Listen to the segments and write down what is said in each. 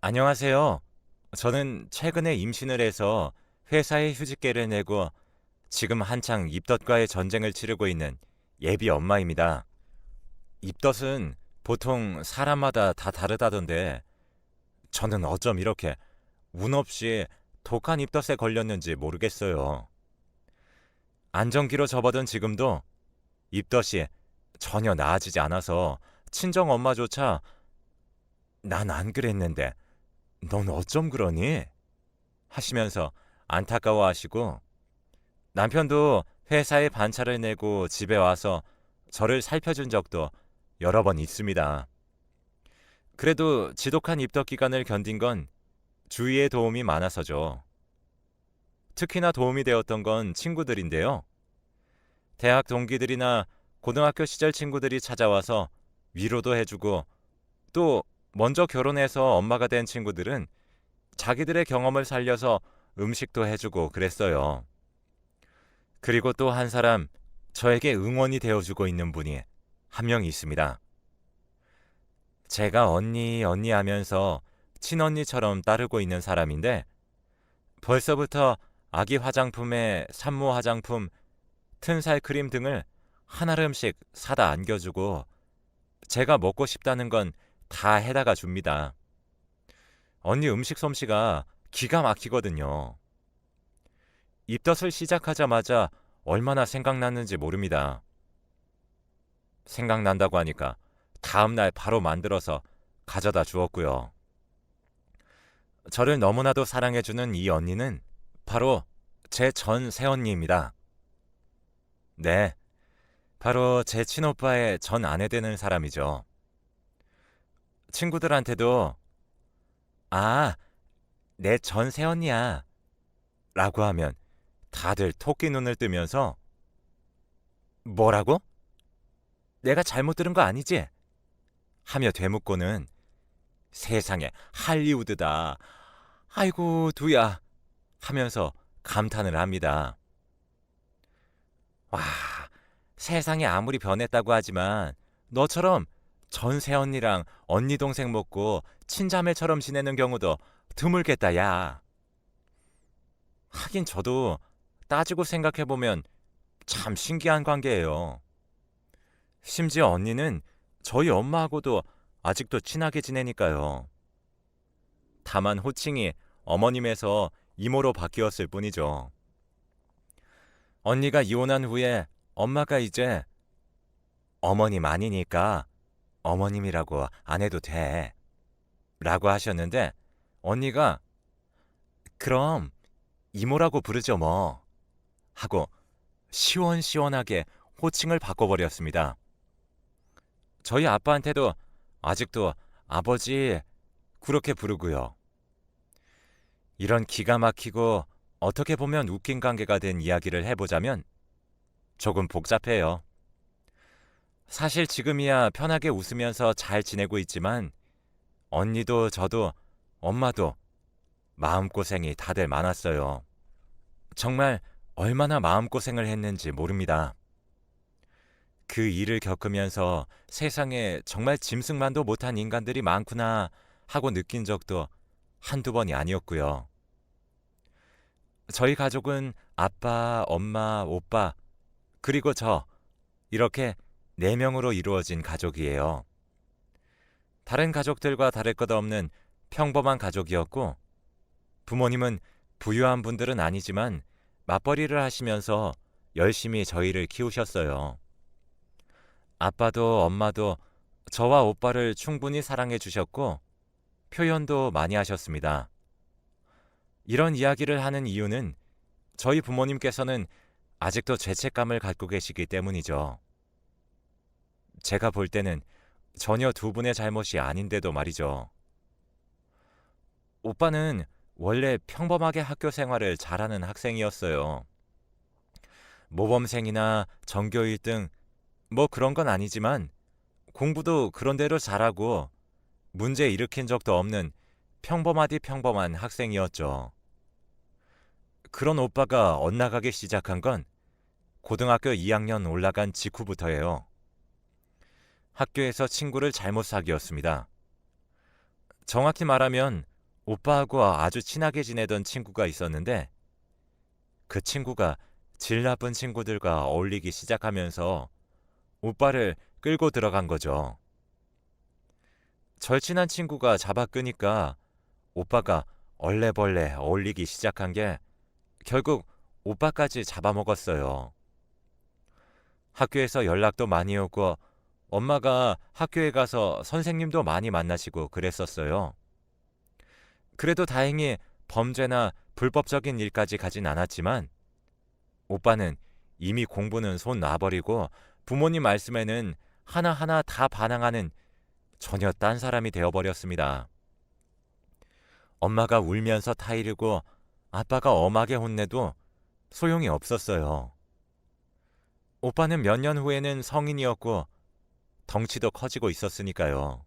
안녕하세요. 저는 최근에 임신을 해서 회사에 휴직계를 내고 지금 한창 입덧과의 전쟁을 치르고 있는 예비 엄마입니다. 입덧은 보통 사람마다 다 다르다던데 저는 어쩜 이렇게 운 없이 독한 입덧에 걸렸는지 모르겠어요. 안정기로 접어든 지금도 입덧이 전혀 나아지지 않아서 친정 엄마조차 난 안 그랬는데 넌 어쩜 그러니? 하시면서 안타까워하시고 남편도 회사에 반차를 내고 집에 와서 저를 살펴준 적도 여러 번 있습니다. 그래도 지독한 입덧 기간을 견딘 건 주위의 도움이 많아서죠. 특히나 도움이 되었던 건 친구들인데요. 대학 동기들이나 고등학교 시절 친구들이 찾아와서 위로도 해주고 또 먼저 결혼해서 엄마가 된 친구들은 자기들의 경험을 살려서 음식도 해주고 그랬어요. 그리고 또 한 사람, 저에게 응원이 되어주고 있는 분이 한 명 있습니다. 제가 언니, 언니 하면서 친언니처럼 따르고 있는 사람인데 벌써부터 아기 화장품에 산모 화장품, 튼살 크림 등을 한 알음씩 사다 안겨주고 제가 먹고 싶다는 건 다 해다가 줍니다. 언니 음식 솜씨가 기가 막히거든요. 입덧을 시작하자마자 얼마나 생각났는지 모릅니다. 생각난다고 하니까 다음날 바로 만들어서 가져다 주었고요. 저를 너무나도 사랑해주는 이 언니는 바로 제 전 새언니입니다. 네, 바로 제 친오빠의 전 아내 되는 사람이죠. 친구들한테도 아, 내 전 새언니야 라고 하면 다들 토끼 눈을 뜨면서 뭐라고? 내가 잘못 들은 거 아니지? 하며 되묻고는 세상에 할리우드다. 아이고 두야 하면서 감탄을 합니다. 와, 세상이 아무리 변했다고 하지만 너처럼 전세 언니랑 언니 동생 먹고 친자매처럼 지내는 경우도 드물겠다 야. 하긴 저도 따지고 생각해보면 참 신기한 관계예요. 심지어 언니는 저희 엄마하고도 아직도 친하게 지내니까요. 다만 호칭이 어머님에서 이모로 바뀌었을 뿐이죠. 언니가 이혼한 후에 엄마가 이제 어머님 아니니까 어머님이라고 안 해도 돼. 라고 하셨는데 언니가 그럼 이모라고 부르죠 뭐. 하고 시원시원하게 호칭을 바꿔버렸습니다. 저희 아빠한테도 아직도 아버지 그렇게 부르고요. 이런 기가 막히고 어떻게 보면 웃긴 관계가 된 이야기를 해보자면 조금 복잡해요. 사실 지금이야 편하게 웃으면서 잘 지내고 있지만 언니도 저도 엄마도 마음고생이 다들 많았어요. 정말 얼마나 마음고생을 했는지 모릅니다. 그 일을 겪으면서 세상에 정말 짐승만도 못한 인간들이 많구나 하고 느낀 적도 한두 번이 아니었고요. 저희 가족은 아빠, 엄마, 오빠, 그리고 저 이렇게 4명으로 이루어진 가족이에요. 다른 가족들과 다를 것 없는 평범한 가족이었고 부모님은 부유한 분들은 아니지만 맞벌이를 하시면서 열심히 저희를 키우셨어요. 아빠도 엄마도 저와 오빠를 충분히 사랑해 주셨고 표현도 많이 하셨습니다. 이런 이야기를 하는 이유는 저희 부모님께서는 아직도 죄책감을 갖고 계시기 때문이죠. 제가 볼 때는 전혀 두 분의 잘못이 아닌데도 말이죠. 오빠는 원래 평범하게 학교 생활을 잘하는 학생이었어요. 모범생이나 전교 1등 뭐 그런 건 아니지만 공부도 그런대로 잘하고 문제 일으킨 적도 없는 평범하디 평범한 학생이었죠. 그런 오빠가 엇나가기 시작한 건 고등학교 2학년 올라간 직후부터예요. 학교에서 친구를 잘못 사귀었습니다. 정확히 말하면 오빠하고 아주 친하게 지내던 친구가 있었는데 그 친구가 질 나쁜 친구들과 어울리기 시작하면서 오빠를 끌고 들어간 거죠. 절친한 친구가 잡아 끄니까 오빠가 얼레벌레 어울리기 시작한 게 결국 오빠까지 잡아먹었어요. 학교에서 연락도 많이 오고 엄마가 학교에 가서 선생님도 많이 만나시고 그랬었어요. 그래도 다행히 범죄나 불법적인 일까지 가진 않았지만 오빠는 이미 공부는 손 놔버리고 부모님 말씀에는 하나하나 다 반항하는 전혀 딴 사람이 되어버렸습니다. 엄마가 울면서 타이르고 아빠가 엄하게 혼내도 소용이 없었어요. 오빠는 몇 년 후에는 성인이었고 덩치도 커지고 있었으니까요.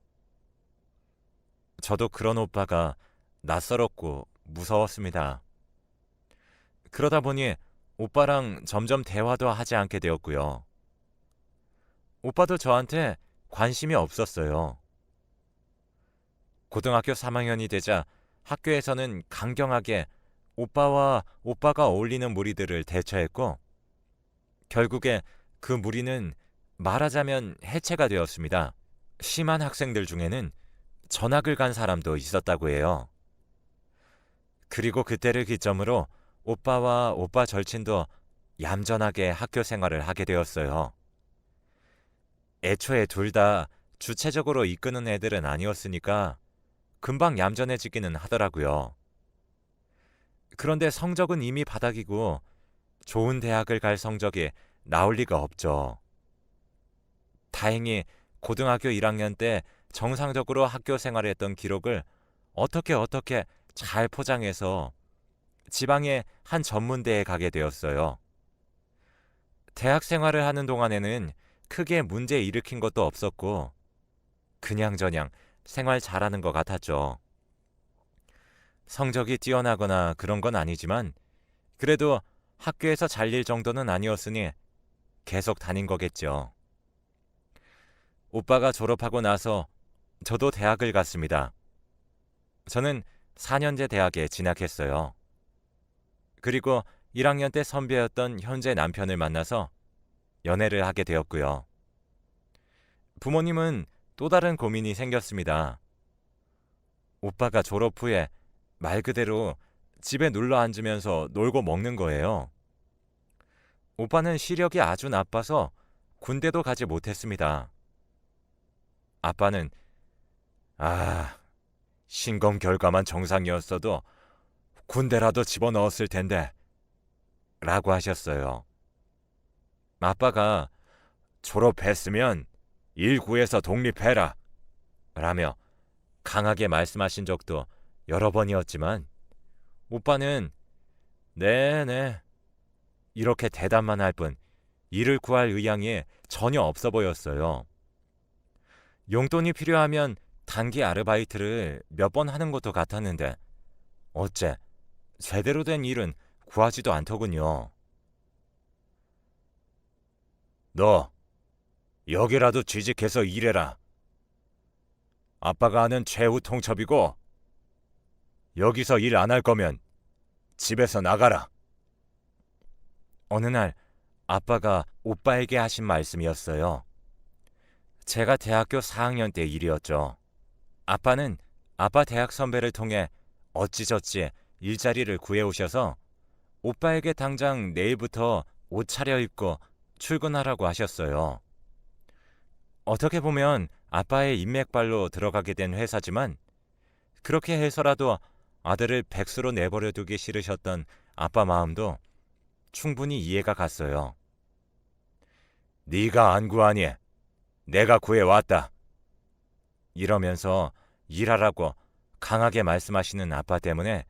저도 그런 오빠가 낯설었고 무서웠습니다. 그러다 보니 오빠랑 점점 대화도 하지 않게 되었고요. 오빠도 저한테 관심이 없었어요. 고등학교 3학년이 되자 학교에서는 강경하게 오빠와 오빠가 어울리는 무리들을 대처했고 결국에 그 무리는 말하자면 해체가 되었습니다. 심한 학생들 중에는 전학을 간 사람도 있었다고 해요. 그리고 그때를 기점으로 오빠와 오빠 절친도 얌전하게 학교 생활을 하게 되었어요. 애초에 둘 다 주체적으로 이끄는 애들은 아니었으니까 금방 얌전해지기는 하더라고요. 그런데 성적은 이미 바닥이고 좋은 대학을 갈 성적이 나올 리가 없죠. 다행히 고등학교 1학년 때 정상적으로 학교 생활을 했던 기록을 어떻게 잘 포장해서 지방의 한 전문대에 가게 되었어요. 대학 생활을 하는 동안에는 크게 문제 일으킨 것도 없었고 그냥저냥 생활 잘하는 것 같았죠. 성적이 뛰어나거나 그런 건 아니지만 그래도 학교에서 잘릴 정도는 아니었으니 계속 다닌 거겠죠. 오빠가 졸업하고 나서 저도 대학을 갔습니다. 저는 4년제 대학에 진학했어요. 그리고 1학년 때 선배였던 현재 남편을 만나서 연애를 하게 되었고요. 부모님은 또 다른 고민이 생겼습니다. 오빠가 졸업 후에 말 그대로 집에 눌러 앉으면서 놀고 먹는 거예요. 오빠는 시력이 아주 나빠서 군대도 가지 못했습니다. 아빠는 신검 결과만 정상이었어도 군대라도 집어넣었을 텐데 라고 하셨어요. 아빠가 졸업했으면 일 구해서 독립해라 라며 강하게 말씀하신 적도 여러 번이었지만 오빠는 네네 이렇게 대답만 할 뿐 일을 구할 의향이 전혀 없어 보였어요. 용돈이 필요하면 단기 아르바이트를 몇 번 하는 것도 같았는데 어째 제대로 된 일은 구하지도 않더군요. 너 여기라도 취직해서 일해라. 아빠가 아는 최후 통첩이고 여기서 일 안 할 거면 집에서 나가라. 어느 날 아빠가 오빠에게 하신 말씀이었어요. 제가 대학교 4학년 때 일이었죠. 아빠는 아빠 대학 선배를 통해 어찌저찌 일자리를 구해오셔서 오빠에게 당장 내일부터 옷 차려입고 출근하라고 하셨어요. 어떻게 보면 아빠의 인맥발로 들어가게 된 회사지만 그렇게 해서라도 아들을 백수로 내버려 두기 싫으셨던 아빠 마음도 충분히 이해가 갔어요. 네가 안 구하니 내가 구해왔다. 이러면서 일하라고 강하게 말씀하시는 아빠 때문에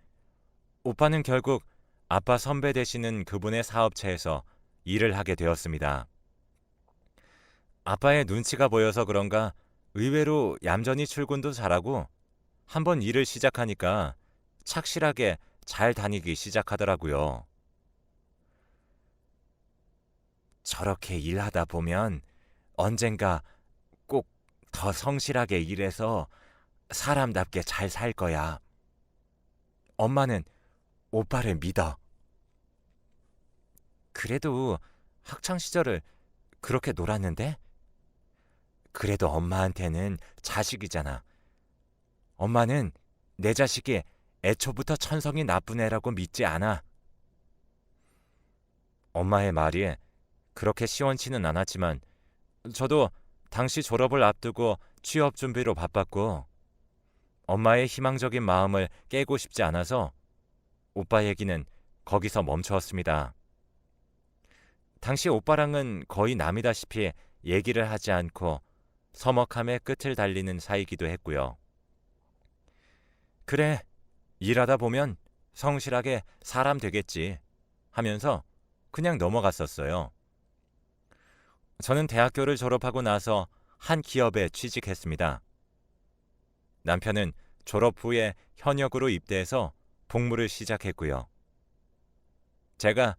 오빠는 결국 아빠 선배 되시는 그분의 사업체에서 일을 하게 되었습니다. 아빠의 눈치가 보여서 그런가 의외로 얌전히 출근도 잘하고 한번 일을 시작하니까 착실하게 잘 다니기 시작하더라고요. 저렇게 일하다 보면 언젠가 꼭 더 성실하게 일해서 사람답게 잘 살 거야. 엄마는 오빠를 믿어. 그래도 학창 시절을 그렇게 놀았는데? 그래도 엄마한테는 자식이잖아. 엄마는 내 자식이 애초부터 천성이 나쁜 애라고 믿지 않아. 엄마의 말이 그렇게 시원치는 않았지만 저도 당시 졸업을 앞두고 취업 준비로 바빴고 엄마의 희망적인 마음을 깨고 싶지 않아서 오빠 얘기는 거기서 멈추었습니다. 당시 오빠랑은 거의 남이다시피 얘기를 하지 않고 서먹함의 끝을 달리는 사이기도 했고요. 그래, 일하다 보면 성실하게 사람 되겠지 하면서 그냥 넘어갔었어요. 저는 대학교를 졸업하고 나서 한 기업에 취직했습니다. 남편은 졸업 후에 현역으로 입대해서 복무를 시작했고요. 제가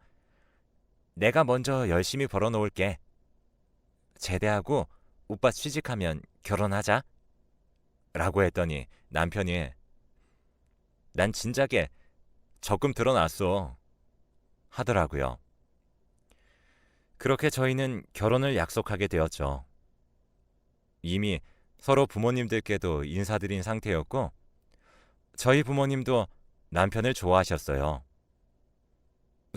내가 먼저 열심히 벌어놓을게. 제대하고 오빠 취직하면 결혼하자. 라고 했더니 남편이 난 진작에 적금 들어놨어. 하더라고요. 그렇게 저희는 결혼을 약속하게 되었죠. 이미 서로 부모님들께도 인사드린 상태였고 저희 부모님도 남편을 좋아하셨어요.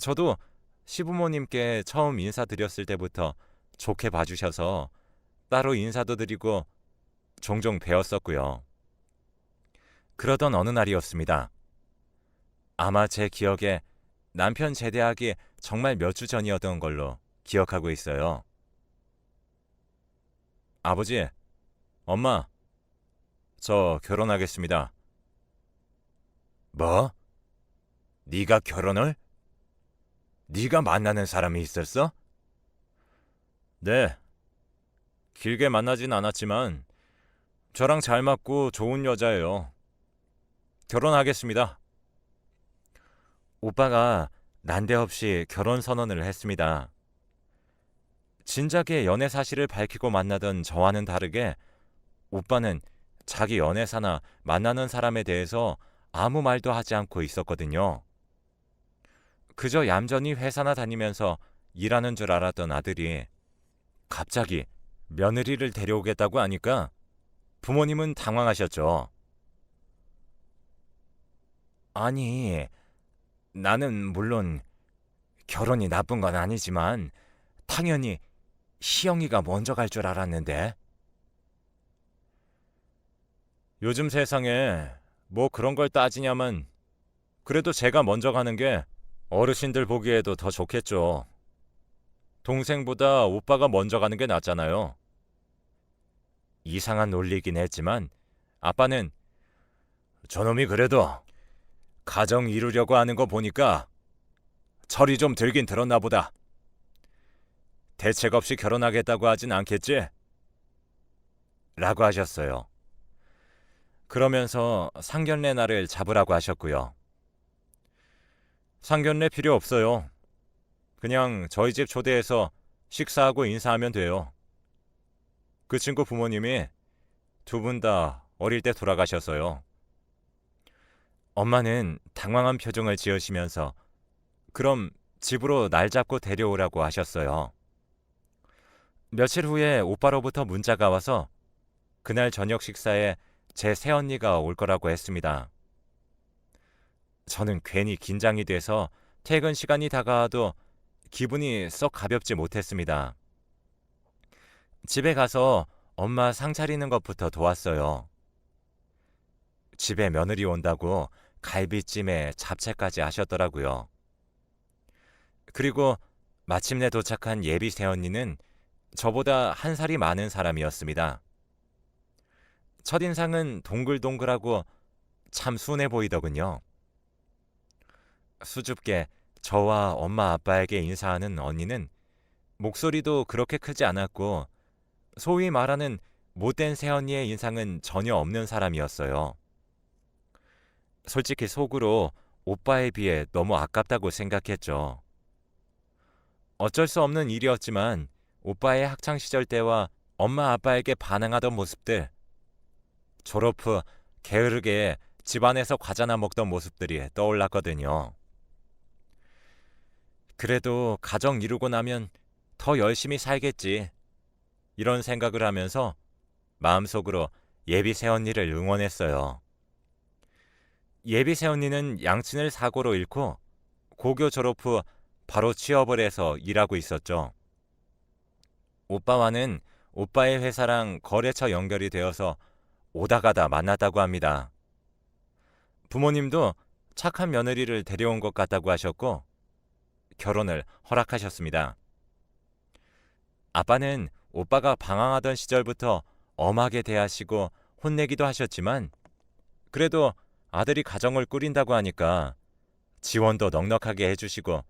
저도 시부모님께 처음 인사드렸을 때부터 좋게 봐주셔서 따로 인사도 드리고 종종 뵈었었고요. 그러던 어느 날이었습니다. 아마 제 기억에 남편 제대하기 정말 몇 주 전이었던 걸로 기억하고 있어요. 아버지, 엄마, 저 결혼하겠습니다. 뭐? 네가 결혼을? 네가 만나는 사람이 있었어? 네. 길게 만나진 않았지만 저랑 잘 맞고 좋은 여자예요. 결혼하겠습니다. 오빠가 난데없이 결혼 선언을 했습니다. 진작에 연애 사실을 밝히고 만나던 저와는 다르게 오빠는 자기 연애사나 만나는 사람에 대해서 아무 말도 하지 않고 있었거든요. 그저 얌전히 회사나 다니면서 일하는 줄 알았던 아들이 갑자기 며느리를 데려오겠다고 하니까 부모님은 당황하셨죠. 아니, 나는 물론 결혼이 나쁜 건 아니지만 당연히 시영이가 먼저 갈 줄 알았는데. 요즘 세상에 뭐 그런 걸 따지냐면 그래도 제가 먼저 가는 게 어르신들 보기에도 더 좋겠죠. 동생보다 오빠가 먼저 가는 게 낫잖아요. 이상한 논리긴 했지만 아빠는 저놈이 그래도 가정 이루려고 하는 거 보니까 철이 좀 들긴 들었나 보다. 대책 없이 결혼하겠다고 하진 않겠지? 라고 하셨어요. 그러면서 상견례 날을 잡으라고 하셨고요. 상견례 필요 없어요. 그냥 저희 집 초대해서 식사하고 인사하면 돼요. 그 친구 부모님이 두 분 다 어릴 때 돌아가셔서요. 엄마는 당황한 표정을 지으시면서 그럼 집으로 날 잡고 데려오라고 하셨어요. 며칠 후에 오빠로부터 문자가 와서 그날 저녁 식사에 제 새언니가 올 거라고 했습니다. 저는 괜히 긴장이 돼서 퇴근 시간이 다가와도 기분이 썩 가볍지 못했습니다. 집에 가서 엄마 상 차리는 것부터 도왔어요. 집에 며느리 온다고 갈비찜에 잡채까지 하셨더라고요. 그리고 마침내 도착한 예비 새언니는 저보다 한 살이 많은 사람이었습니다. 첫인상은 동글동글하고 참 순해 보이더군요. 수줍게 저와 엄마 아빠에게 인사하는 언니는 목소리도 그렇게 크지 않았고 소위 말하는 못된 새언니의 인상은 전혀 없는 사람이었어요. 솔직히 속으로 오빠에 비해 너무 아깝다고 생각했죠. 어쩔 수 없는 일이었지만 오빠의 학창시절 때와 엄마 아빠에게 반항하던 모습들, 졸업 후 게으르게 집안에서 과자나 먹던 모습들이 떠올랐거든요. 그래도 가정 이루고 나면 더 열심히 살겠지. 이런 생각을 하면서 마음속으로 예비 새언니를 응원했어요. 예비 새언니는 양친을 사고로 잃고 고교 졸업 후 바로 취업을 해서 일하고 있었죠. 오빠와는 오빠의 회사랑 거래처 연결이 되어서 오다 가다 만났다고 합니다. 부모님도 착한 며느리를 데려온 것 같다고 하셨고 결혼을 허락하셨습니다. 아빠는 오빠가 방황하던 시절부터 엄하게 대하시고 혼내기도 하셨지만 그래도 아들이 가정을 꾸린다고 하니까 지원도 넉넉하게 해주시고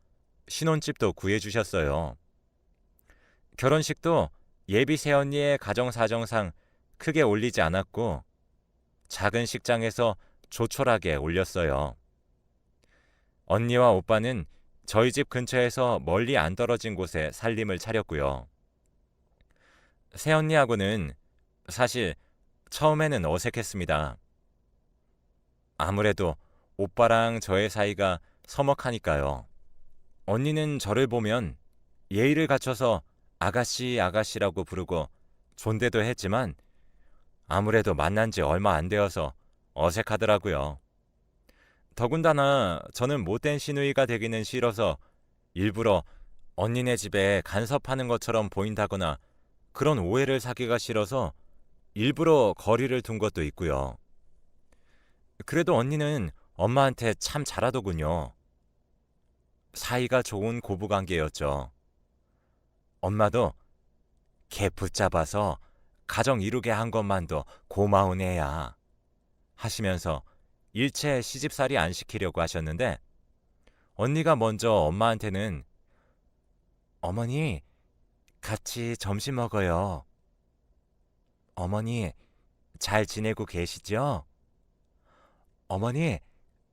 신혼집도 구해주셨어요. 결혼식도 예비 새언니의 가정 사정상 크게 올리지 않았고 작은 식장에서 조촐하게 올렸어요. 언니와 오빠는 저희 집 근처에서 멀리 안 떨어진 곳에 살림을 차렸고요. 새언니하고는 사실 처음에는 어색했습니다. 아무래도 오빠랑 저의 사이가 서먹하니까요. 언니는 저를 보면 예의를 갖춰서 아가씨 아가씨라고 부르고 존대도 했지만 아무래도 만난 지 얼마 안 되어서 어색하더라고요. 더군다나 저는 못된 시누이가 되기는 싫어서 일부러 언니네 집에 간섭하는 것처럼 보인다거나 그런 오해를 사기가 싫어서 일부러 거리를 둔 것도 있고요. 그래도 언니는 엄마한테 참 잘하더군요. 사이가 좋은 고부관계였죠. 엄마도 걔 붙잡아서 가정 이루게 한 것만도 고마운 애야 하시면서 일체 시집살이 안 시키려고 하셨는데 언니가 먼저 엄마한테는 어머니 같이 점심 먹어요. 어머니 잘 지내고 계시죠? 어머니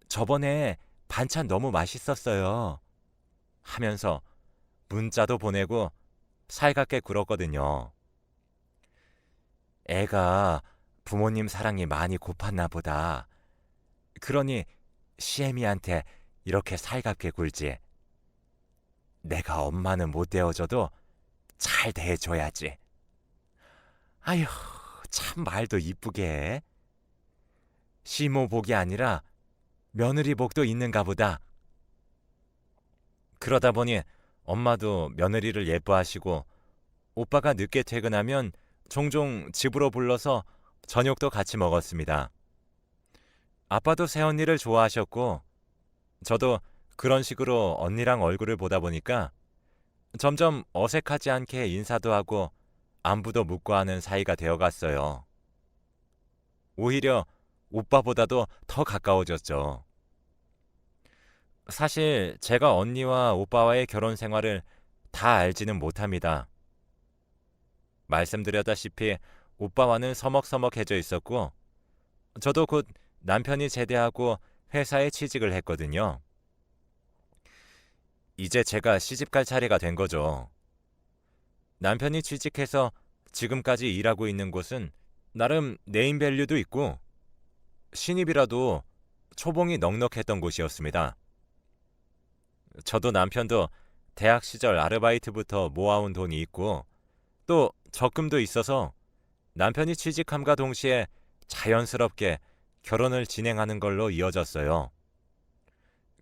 저번에 반찬 너무 맛있었어요 하면서 문자도 보내고 살갑게 굴었거든요. 애가 부모님 사랑이 많이 고팠나 보다. 그러니 시애미한테 이렇게 살갑게 굴지. 내가 엄마는 못 대어줘도 잘 대해줘야지. 아휴, 참 말도 이쁘게 해. 시모 복이 아니라 며느리 복도 있는가 보다. 그러다 보니 엄마도 며느리를 예뻐하시고 오빠가 늦게 퇴근하면 종종 집으로 불러서 저녁도 같이 먹었습니다. 아빠도 새언니를 좋아하셨고 저도 그런 식으로 언니랑 얼굴을 보다 보니까 점점 어색하지 않게 인사도 하고 안부도 묻고 하는 사이가 되어갔어요. 오히려 오빠보다도 더 가까워졌죠. 사실 제가 언니와 오빠와의 결혼 생활을 다 알지는 못합니다. 말씀드렸다시피 오빠와는 서먹서먹해져 있었고 저도 곧 남편이 제대하고 회사에 취직을 했거든요. 이제 제가 시집갈 차례가 된 거죠. 남편이 취직해서 지금까지 일하고 있는 곳은 나름 네임밸류도 있고 신입이라도 초봉이 넉넉했던 곳이었습니다. 저도 남편도 대학 시절 아르바이트부터 모아온 돈이 있고 또 적금도 있어서 남편이 취직함과 동시에 자연스럽게 결혼을 진행하는 걸로 이어졌어요.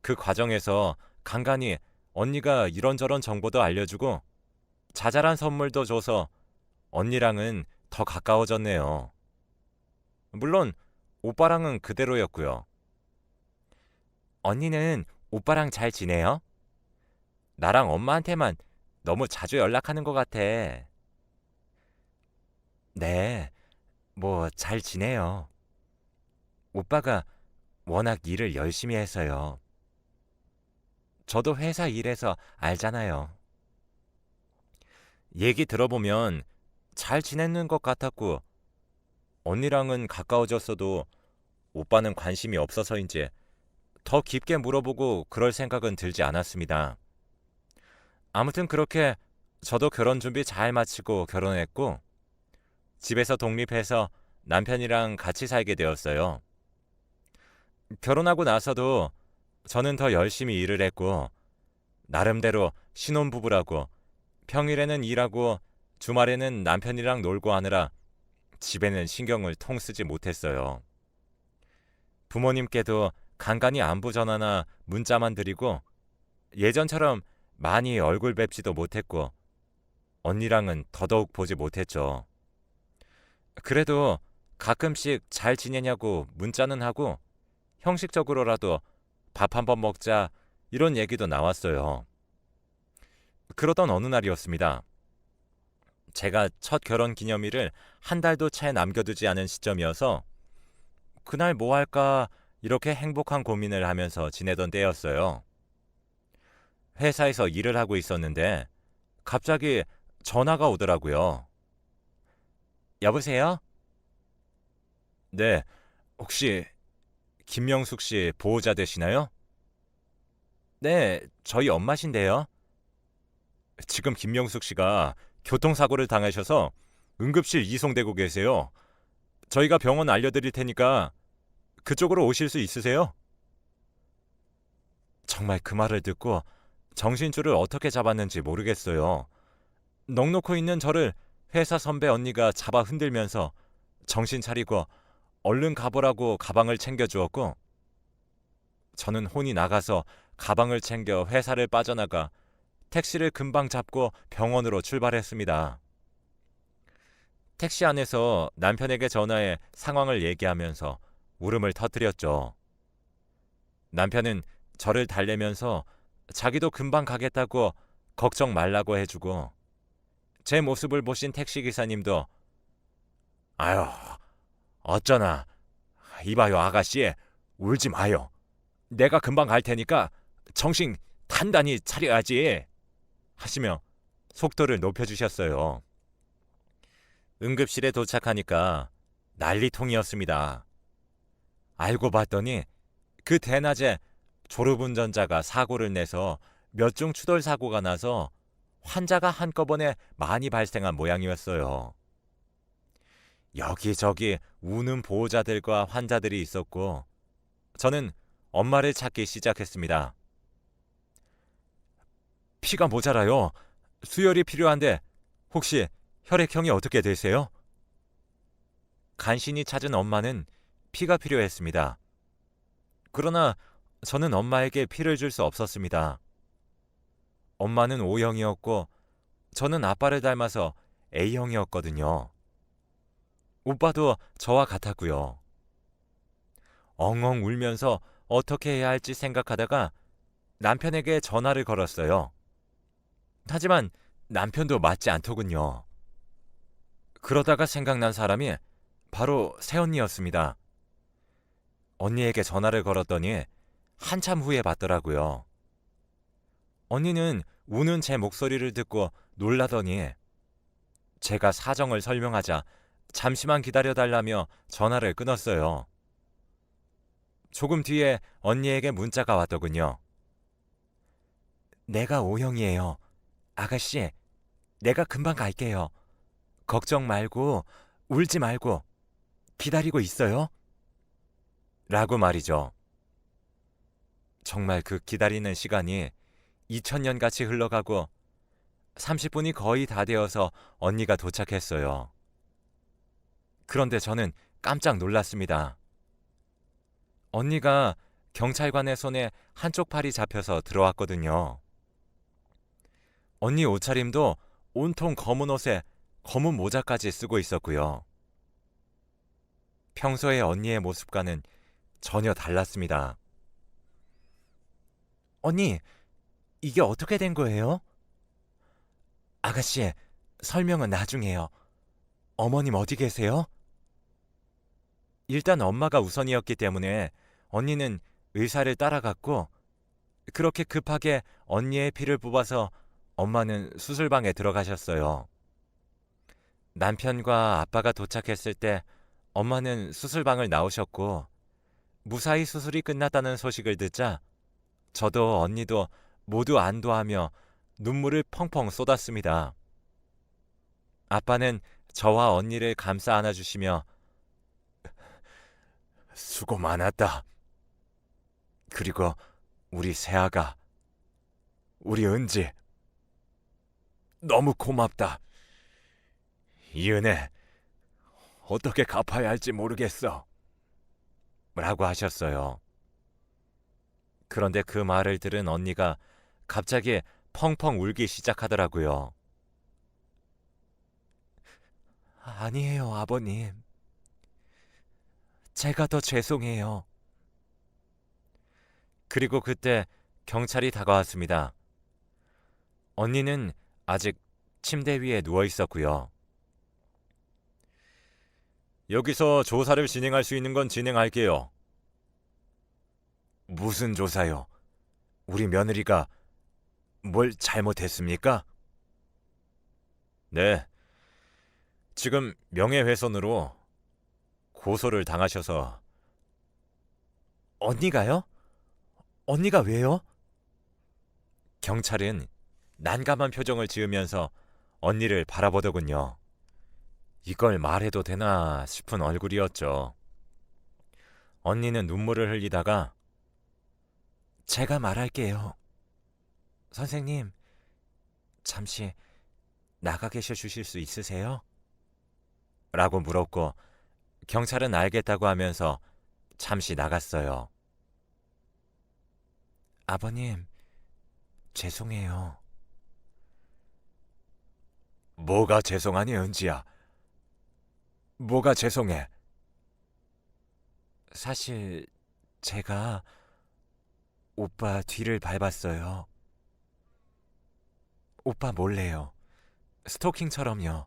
그 과정에서 간간히 언니가 이런저런 정보도 알려주고 자잘한 선물도 줘서 언니랑은 더 가까워졌네요. 물론 오빠랑은 그대로였고요. 언니는 오빠랑 잘 지내요? 나랑 엄마한테만 너무 자주 연락하는 것 같아. 네, 뭐 잘 지내요. 오빠가 워낙 일을 열심히 해서요. 저도 회사 일해서 알잖아요. 얘기 들어보면 잘 지내는 것 같았고 언니랑은 가까워졌어도 오빠는 관심이 없어서인지 더 깊게 물어보고 그럴 생각은 들지 않았습니다. 아무튼 그렇게 저도 결혼 준비 잘 마치고 결혼했고 집에서 독립해서 남편이랑 같이 살게 되었어요. 결혼하고 나서도 저는 더 열심히 일을 했고 나름대로 신혼부부라고 평일에는 일하고 주말에는 남편이랑 놀고 하느라 집에는 신경을 통 쓰지 못했어요. 부모님께도 간간히 안부 전화나 문자만 드리고 예전처럼 많이 얼굴 뵙지도 못했고 언니랑은 더더욱 보지 못했죠. 그래도 가끔씩 잘 지내냐고 문자는 하고 형식적으로라도 밥 한번 먹자 이런 얘기도 나왔어요. 그러던 어느 날이었습니다. 제가 첫 결혼 기념일을 한 달도 채 남겨두지 않은 시점이어서 그날 뭐 할까 이렇게 행복한 고민을 하면서 지내던 때였어요. 회사에서 일을 하고 있었는데 갑자기 전화가 오더라고요. 여보세요? 네, 혹시 김명숙 씨 보호자 되시나요? 네, 저희 엄마신데요. 지금 김명숙 씨가 교통사고를 당하셔서 응급실 이송되고 계세요. 저희가 병원 알려드릴 테니까 그쪽으로 오실 수 있으세요? 정말 그 말을 듣고 정신줄을 어떻게 잡았는지 모르겠어요. 넋놓고 있는 저를 회사 선배 언니가 잡아 흔들면서 정신 차리고 얼른 가보라고 가방을 챙겨주었고 저는 혼이 나가서 가방을 챙겨 회사를 빠져나가 택시를 금방 잡고 병원으로 출발했습니다. 택시 안에서 남편에게 전화해 상황을 얘기하면서 울음을 터뜨렸죠. 남편은 저를 달래면서 자기도 금방 가겠다고 걱정 말라고 해주고 제 모습을 보신 택시기사님도 아유 어쩌나 이봐요 아가씨 울지 마요. 내가 금방 갈 테니까 정신 단단히 차려야지 하시며 속도를 높여주셨어요. 응급실에 도착하니까 난리통이었습니다. 알고 봤더니 그 대낮에 졸음운전자가 사고를 내서 몇 중 추돌 사고가 나서 환자가 한꺼번에 많이 발생한 모양이었어요. 여기저기 우는 보호자들과 환자들이 있었고 저는 엄마를 찾기 시작했습니다. 피가 모자라요. 수혈이 필요한데 혹시 혈액형이 어떻게 되세요? 간신히 찾은 엄마는 피가 필요했습니다. 그러나 저는 엄마에게 피를 줄 수 없었습니다. 엄마는 O형이었고 저는 아빠를 닮아서 A형이었거든요. 오빠도 저와 같았고요. 엉엉 울면서 어떻게 해야 할지 생각하다가 남편에게 전화를 걸었어요. 하지만 남편도 맞지 않더군요. 그러다가 생각난 사람이 바로 새언니였습니다. 언니에게 전화를 걸었더니 한참 후에 받더라고요. 언니는 우는 제 목소리를 듣고 놀라더니 제가 사정을 설명하자 잠시만 기다려달라며 전화를 끊었어요. 조금 뒤에 언니에게 문자가 왔더군요. 내가 O형이에요. 아가씨, 내가 금방 갈게요. 걱정 말고 울지 말고 기다리고 있어요. 라고 말이죠. 정말 그 기다리는 시간이 2000년 같이 흘러가고 30분이 거의 다 되어서 언니가 도착했어요. 그런데 저는 깜짝 놀랐습니다. 언니가 경찰관의 손에 한쪽 팔이 잡혀서 들어왔거든요. 언니 옷차림도 온통 검은 옷에 검은 모자까지 쓰고 있었고요. 평소의 언니의 모습과는 전혀 달랐습니다. 언니, 이게 어떻게 된 거예요? 아가씨, 설명은 나중에요. 어머님 어디 계세요? 일단 엄마가 우선이었기 때문에 언니는 의사를 따라갔고 그렇게 급하게 언니의 피를 뽑아서 엄마는 수술방에 들어가셨어요. 남편과 아빠가 도착했을 때 엄마는 수술방을 나오셨고 무사히 수술이 끝났다는 소식을 듣자 저도 언니도 모두 안도하며 눈물을 펑펑 쏟았습니다. 아빠는 저와 언니를 감싸 안아주시며 수고 많았다. 그리고 우리 세아가, 우리 은지, 너무 고맙다. 이 은혜 어떻게 갚아야 할지 모르겠어. 라고 하셨어요. 그런데 그 말을 들은 언니가 갑자기 펑펑 울기 시작하더라고요. 아니에요, 아버님. 제가 더 죄송해요. 그리고 그때 경찰이 다가왔습니다. 언니는 아직 침대 위에 누워 있었고요. 여기서 조사를 진행할 수 있는 건 진행할게요. 무슨 조사요? 우리 며느리가 뭘 잘못했습니까? 네. 지금 명예훼손으로 고소를 당하셔서. 언니가요? 언니가 왜요? 경찰은 난감한 표정을 지으면서 언니를 바라보더군요. 이걸 말해도 되나 싶은 얼굴이었죠. 언니는 눈물을 흘리다가 제가 말할게요. 선생님, 잠시 나가 계셔 주실 수 있으세요? 라고 물었고 경찰은 알겠다고 하면서 잠시 나갔어요. 아버님, 죄송해요. 뭐가 죄송하니, 은지야? 뭐가 죄송해? 사실 제가 오빠 뒤를 밟았어요. 오빠 몰래요. 스토킹처럼요.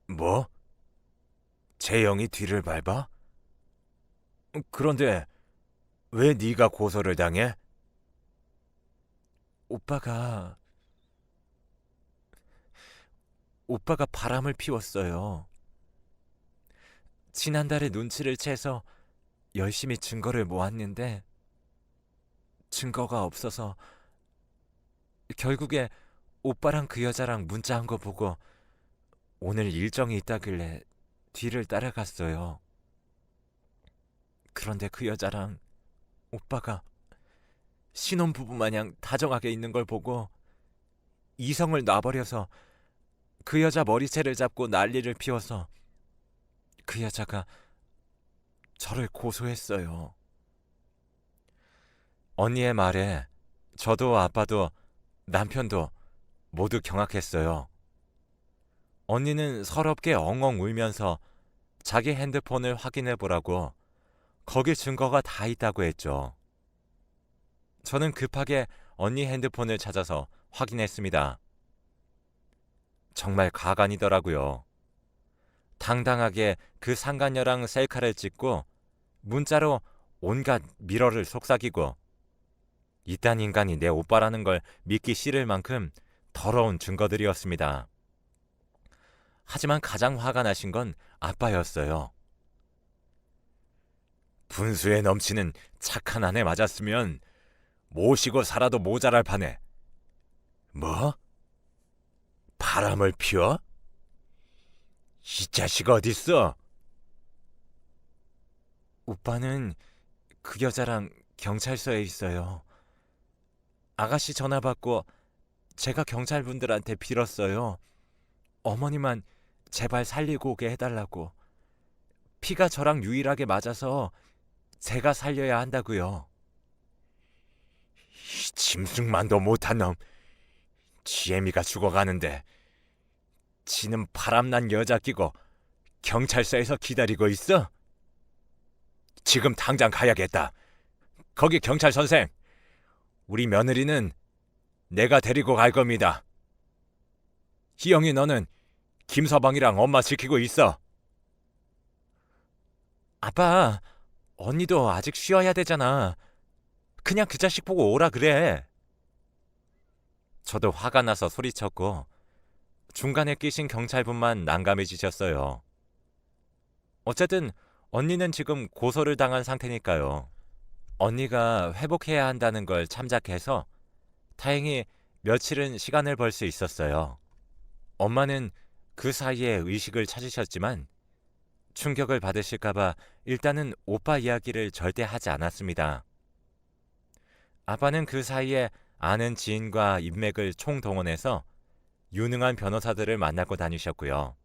뭐? 재영이 뒤를 밟아? 그런데 왜 네가 고소를 당해? 오빠가 바람을 피웠어요. 지난달에 눈치를 채서 열심히 증거를 모았는데 증거가 없어서 결국에 오빠랑 그 여자랑 문자한 거 보고 오늘 일정이 있다길래 뒤를 따라갔어요. 그런데 그 여자랑 오빠가 신혼부부 마냥 다정하게 있는 걸 보고 이성을 놔버려서 그 여자 머리채를 잡고 난리를 피워서 그 여자가 저를 고소했어요. 언니의 말에 저도 아빠도 남편도 모두 경악했어요. 언니는 서럽게 엉엉 울면서 자기 핸드폰을 확인해 보라고 거기 증거가 다 있다고 했죠. 저는 급하게 언니 핸드폰을 찾아서 확인했습니다. 정말 가관이더라고요. 당당하게 그 상간녀랑 셀카를 찍고 문자로 온갖 미러를 속삭이고 이딴 인간이 내 오빠라는 걸 믿기 싫을 만큼 더러운 증거들이었습니다. 하지만 가장 화가 나신 건 아빠였어요. 분수에 넘치는 착한 아내 맞았으면 모시고 살아도 모자랄 판에. 뭐? 바람을 피워? 이 자식 어딨어? 오빠는 그 여자랑 경찰서에 있어요. 아가씨 전화 받고 제가 경찰분들한테 빌었어요. 어머니만 제발 살리고 오게 해달라고. 피가 저랑 유일하게 맞아서 제가 살려야 한다고요. 이 짐승만도 못한 놈. 지혜미가 죽어가는데 지는 바람난 여자 끼고 경찰서에서 기다리고 있어? 지금 당장 가야겠다. 거기 경찰 선생, 우리 며느리는 내가 데리고 갈 겁니다. 희영이 너는 김서방이랑 엄마 지키고 있어. 아빠, 언니도 아직 쉬어야 되잖아. 그냥 그 자식 보고 오라 그래. 저도 화가 나서 소리쳤고 중간에 끼신 경찰분만 난감해지셨어요. 어쨌든 언니는 지금 고소를 당한 상태니까요. 언니가 회복해야 한다는 걸 참작해서 다행히 며칠은 시간을 벌 수 있었어요. 엄마는 그 사이에 의식을 찾으셨지만 충격을 받으실까봐 일단은 오빠 이야기를 절대 하지 않았습니다. 아빠는 그 사이에 아는 지인과 인맥을 총동원해서 유능한 변호사들을 만나고 다니셨고요.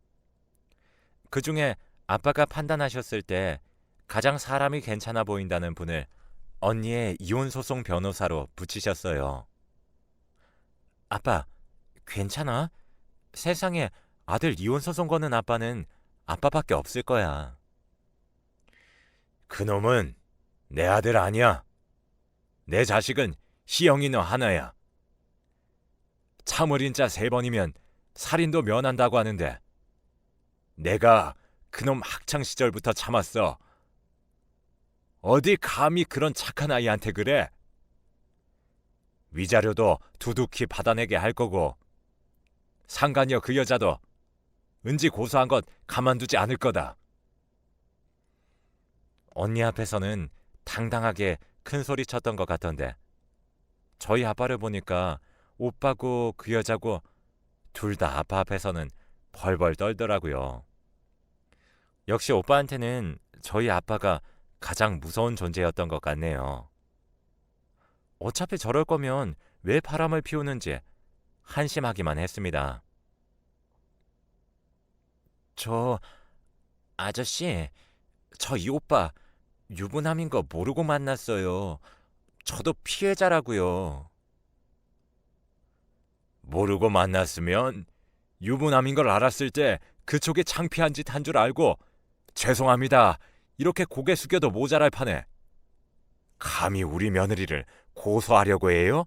그 중에 아빠가 판단하셨을 때 가장 사람이 괜찮아 보인다는 분을 언니의 이혼소송 변호사로 붙이셨어요. 아빠, 괜찮아? 세상에 아들 이혼소송 거는 아빠는 아빠밖에 없을 거야. 그놈은 내 아들 아니야. 내 자식은 희영이 너 하나야. 참을인 자 3번이면 살인도 면한다고 하는데 내가 그놈 학창시절부터 참았어. 어디 감히 그런 착한 아이한테 그래? 위자료도 두둑히 받아내게 할 거고 상간녀 그 여자도 은지 고소한 것 가만두지 않을 거다. 언니 앞에서는 당당하게 큰 소리 쳤던 것 같던데 저희 아빠를 보니까 오빠고 그 여자고 둘 다 아빠 앞에서는 벌벌 떨더라고요. 역시 오빠한테는 저희 아빠가 가장 무서운 존재였던 것 같네요. 어차피 저럴 거면 왜 바람을 피우는지 한심하기만 했습니다. 아저씨, 저 이 오빠 유부남인 거 모르고 만났어요. 저도 피해자라고요. 모르고 만났으면 유부남인 걸 알았을 때 그쪽이 창피한 짓 한 줄 알고 죄송합니다. 이렇게 고개 숙여도 모자랄 판에 감히 우리 며느리를 고소하려고 해요?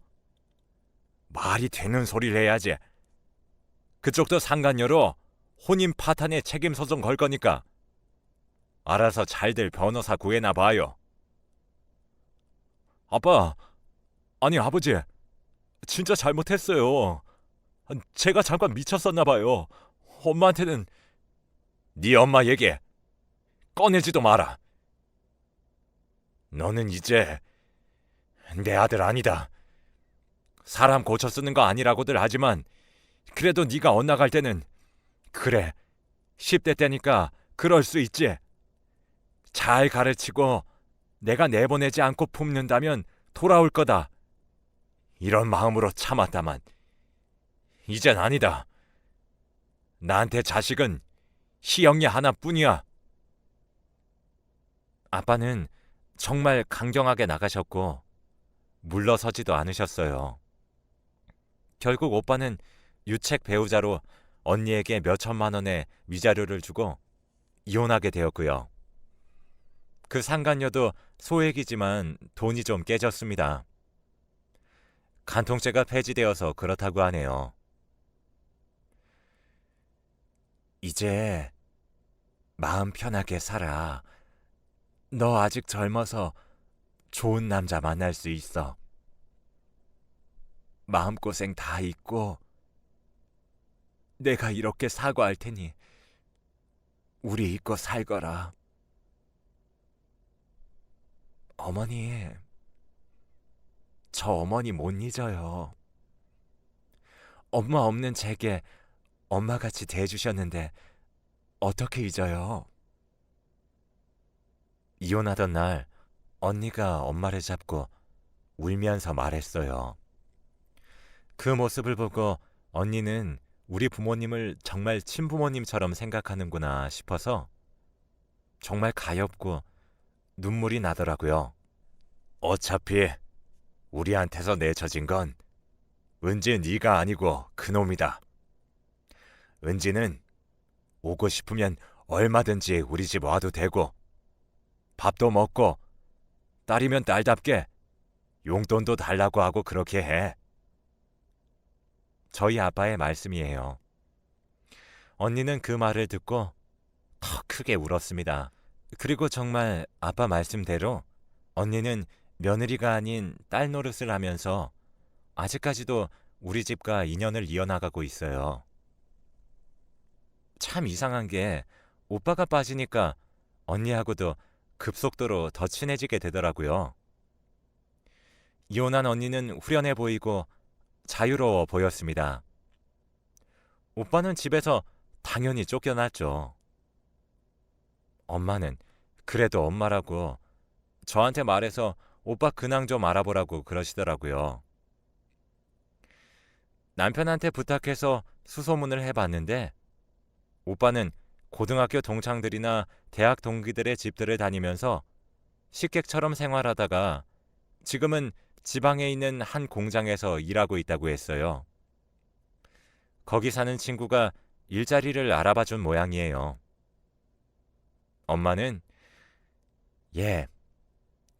말이 되는 소리를 해야지. 그쪽도 상간녀로 혼인 파탄에 책임 소송 걸 거니까 알아서 잘들 변호사 구해나 봐요. 아빠, 아니 아버지, 진짜 잘못했어요. 제가 잠깐 미쳤었나 봐요. 엄마한테는 네 엄마 얘기 꺼내지도 마라. 너는 이제 내 아들 아니다. 사람 고쳐 쓰는 거 아니라고들 하지만 그래도 네가 엇나갈 때는 그래 10대 때니까 그럴 수 있지. 잘 가르치고 내가 내보내지 않고 품는다면 돌아올 거다. 이런 마음으로 참았다만 이젠 아니다. 나한테 자식은 희영이 하나뿐이야. 아빠는 정말 강경하게 나가셨고 물러서지도 않으셨어요. 결국 오빠는 유책 배우자로 언니에게 몇 천만 원의 위자료를 주고 이혼하게 되었고요. 그 상간녀도 소액이지만 돈이 좀 깨졌습니다. 간통죄가 폐지되어서 그렇다고 하네요. 이제 마음 편하게 살아. 너 아직 젊어서 좋은 남자 만날 수 있어. 마음고생 다 잊고 내가 이렇게 사과할 테니 우리 잊고 살거라. 어머니, 저 어머니 못 잊어요. 엄마 없는 제게 엄마같이 대해주셨는데 어떻게 잊어요? 이혼하던 날 언니가 엄마를 잡고 울면서 말했어요. 그 모습을 보고 언니는 우리 부모님을 정말 친부모님처럼 생각하는구나 싶어서 정말 가엾고 눈물이 나더라고요. 어차피 우리한테서 내쳐진 건 은지 네가 아니고 그놈이다. 은지는 오고 싶으면 얼마든지 우리 집 와도 되고 밥도 먹고 딸이면 딸답게 용돈도 달라고 하고 그렇게 해. 저희 아빠의 말씀이에요. 언니는 그 말을 듣고 더 크게 울었습니다. 그리고 정말 아빠 말씀대로 언니는 며느리가 아닌 딸 노릇을 하면서 아직까지도 우리 집과 인연을 이어나가고 있어요. 참 이상한 게 오빠가 빠지니까 언니하고도 급속도로 더 친해지게 되더라고요. 이혼한 언니는 후련해 보이고 자유로워 보였습니다. 오빠는 집에서 당연히 쫓겨났죠. 엄마는 그래도 엄마라고 저한테 말해서 오빠 근황 좀 알아보라고 그러시더라고요. 남편한테 부탁해서 수소문을 해봤는데 오빠는 고등학교 동창들이나 대학 동기들의 집들을 다니면서 식객처럼 생활하다가 지금은 지방에 있는 한 공장에서 일하고 있다고 했어요. 거기 사는 친구가 일자리를 알아봐 준 모양이에요. 엄마는 예,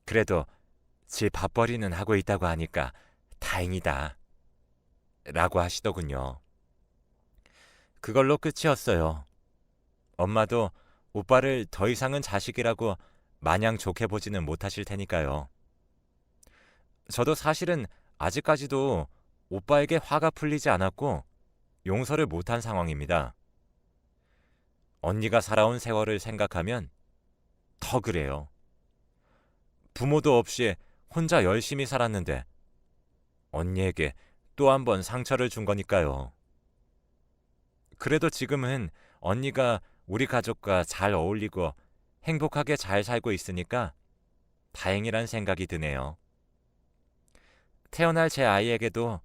그래도 집 밥벌이는 하고 있다고 하니까 다행이다 라고 하시더군요. 그걸로 끝이었어요. 엄마도 오빠를 더 이상은 자식이라고 마냥 좋게 보지는 못하실 테니까요. 저도 사실은 아직까지도 오빠에게 화가 풀리지 않았고 용서를 못한 상황입니다. 언니가 살아온 세월을 생각하면 더 그래요. 부모도 없이 혼자 열심히 살았는데 언니에게 또 한 번 상처를 준 거니까요. 그래도 지금은 언니가 우리 가족과 잘 어울리고 행복하게 잘 살고 있으니까 다행이란 생각이 드네요. 태어날 제 아이에게도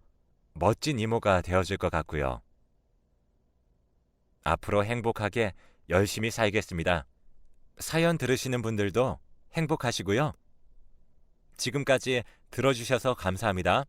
멋진 이모가 되어줄 것 같고요. 앞으로 행복하게 열심히 살겠습니다. 사연 들으시는 분들도 행복하시고요. 지금까지 들어주셔서 감사합니다.